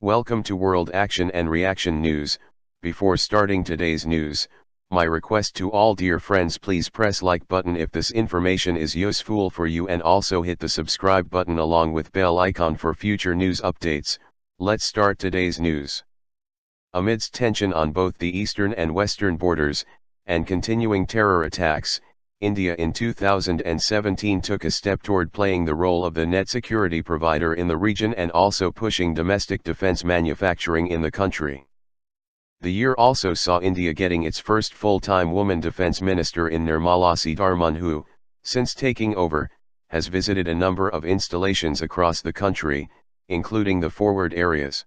Welcome to World Action and Reaction News. Before starting today's news, my request to all dear friends, please press like button if this information is useful for you, and also hit the subscribe button along with bell icon for future news updates. Let's start today's news. Amidst tension on both the eastern and western borders, and continuing terror attacks, India in 2017 took a step toward playing the role of the net security provider in the region and also pushing domestic defense manufacturing in the country. The year also saw India getting its first full-time woman defense minister in Nirmala Sitharaman, who, since taking over, has visited a number of installations across the country, including the forward areas.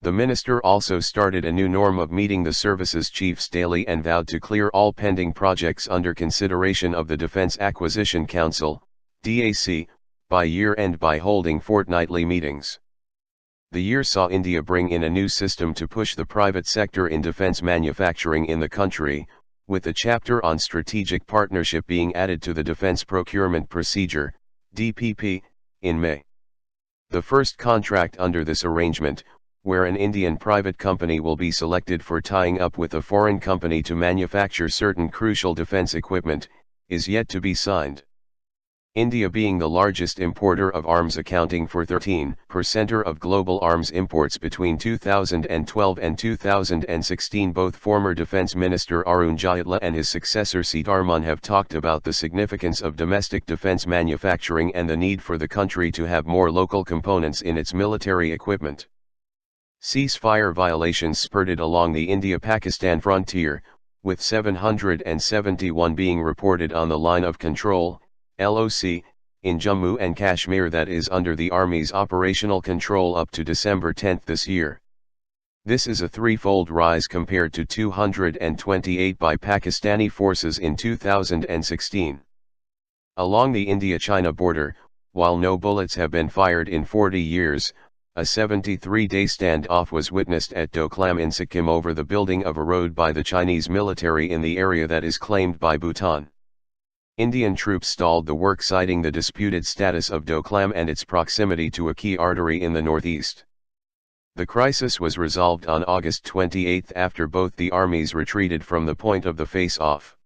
The minister also started a new norm of meeting the services chiefs daily and vowed to clear all pending projects under consideration of the Defense Acquisition Council, DAC, by year-end by holding fortnightly meetings. The year saw India bring in a new system to push the private sector in defense manufacturing in the country, with a chapter on strategic partnership being added to the Defense Procurement Procedure, DPP, in May. The first contract under this arrangement, where an Indian private company will be selected for tying up with a foreign company to manufacture certain crucial defense equipment, is yet to be signed. India, being the largest importer of arms, accounting for 13% of global arms imports between 2012 and 2016, both former Defense Minister Arun Jaitley and his successor Sitharaman have talked about the significance of domestic defense manufacturing and the need for the country to have more local components in its military equipment. Ceasefire violations spurted along the India-Pakistan frontier, with 771 being reported on the Line of Control, LOC, in Jammu and Kashmir, that is under the Army's operational control up to December 10 this year. This is a threefold rise compared to 228 by Pakistani forces in 2016. Along the India-China border, while no bullets have been fired in 40 years, a 73-day standoff was witnessed at Doklam in Sikkim over the building of a road by the Chinese military in the area that is claimed by Bhutan. Indian troops stalled the work, citing the disputed status of Doklam and its proximity to a key artery in the northeast. The crisis was resolved on August 28 after both the armies retreated from the point of the face-off.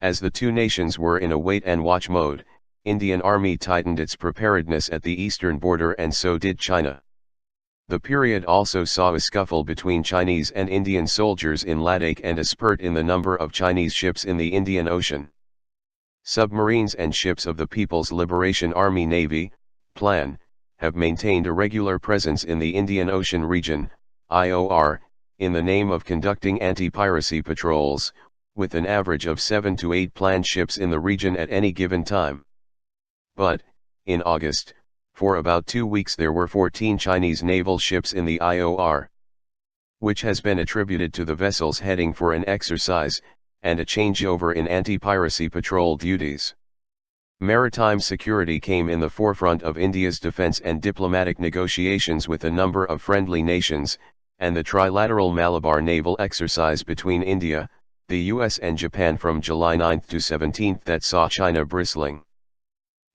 As the two nations were in a wait-and-watch mode, Indian Army tightened its preparedness at the eastern border, and so did China. The period also saw a scuffle between Chinese and Indian soldiers in Ladakh and a spurt in the number of Chinese ships in the Indian Ocean. Submarines and ships of the People's Liberation Army Navy, PLAN, have maintained a regular presence in the Indian Ocean region, IOR, in the name of conducting anti-piracy patrols, with an average of 7 to 8 planned ships in the region at any given time. But, in August, for about 2 weeks there were 14 Chinese naval ships in the IOR, which has been attributed to the vessels heading for an exercise, and a changeover in anti-piracy patrol duties. Maritime security came in the forefront of India's defense and diplomatic negotiations with a number of friendly nations, and the trilateral Malabar naval exercise between India, the US and Japan from July 9 to 17 that saw China bristling.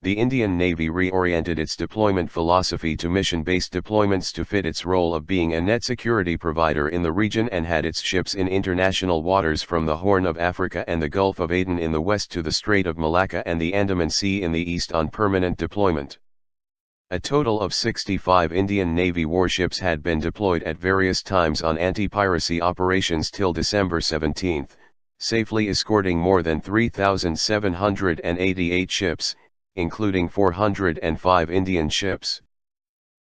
The Indian Navy reoriented its deployment philosophy to mission-based deployments to fit its role of being a net security provider in the region, and had its ships in international waters from the Horn of Africa and the Gulf of Aden in the west to the Strait of Malacca and the Andaman Sea in the east on permanent deployment. A total of 65 Indian Navy warships had been deployed at various times on anti-piracy operations till December 17, safely escorting more than 3,788 ships, including 405 Indian ships.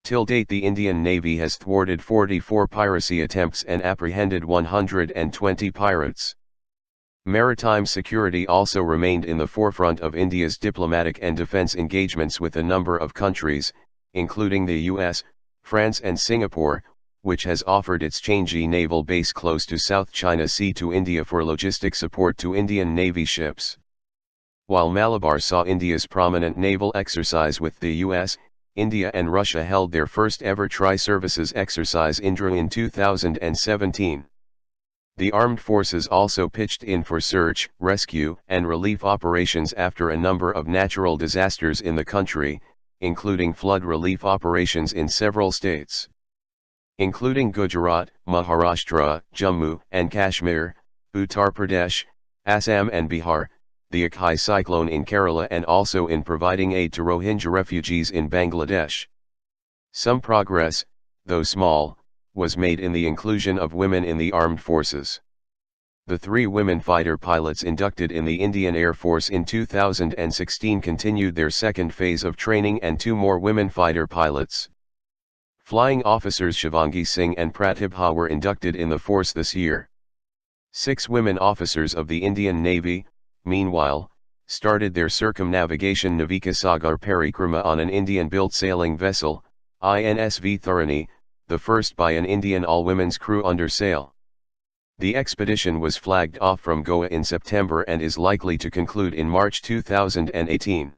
Till date, the Indian Navy has thwarted 44 piracy attempts and apprehended 120 pirates. Maritime security also remained in the forefront of India's diplomatic and defense engagements with a number of countries, including the US, France and Singapore, which has offered its Changi naval base close to South China Sea to India for logistic support to Indian Navy ships. While Malabar saw India's prominent naval exercise with the US, India and Russia held their first ever tri-services exercise Indra in 2017. The armed forces also pitched in for search, rescue, and relief operations after a number of natural disasters in the country, including flood relief operations in several states. including Gujarat, Maharashtra, Jammu and Kashmir, Uttar Pradesh, Assam and Bihar, the Akai cyclone in Kerala, and also in providing aid to Rohingya refugees in Bangladesh. Some progress, though small, was made in the inclusion of women in the armed forces. The 3 women fighter pilots inducted in the Indian Air Force in 2016 continued their second phase of training, and 2 more women fighter pilots, Flying Officers Shivangi Singh and Pratibha, were inducted in the force this year. 6 women officers of the Indian Navy, meanwhile, started their circumnavigation Navika Sagar Parikrama on an Indian-built sailing vessel, INS Tharani, the first by an Indian all-women's crew under sail. The expedition was flagged off from Goa in September and is likely to conclude in March 2018.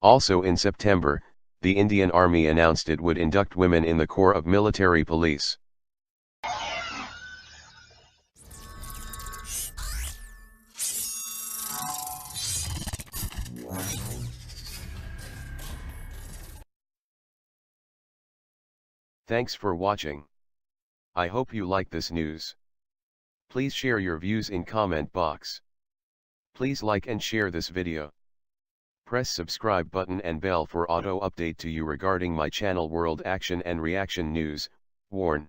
Also in September, the Indian Army announced it would induct women in the Corps of Military Police. Thanks for watching. I hope you like this news. Please share your views in comment box. Please like and share this video. Press subscribe button and bell for auto update to you regarding my channel World Action and Reaction News. Warn.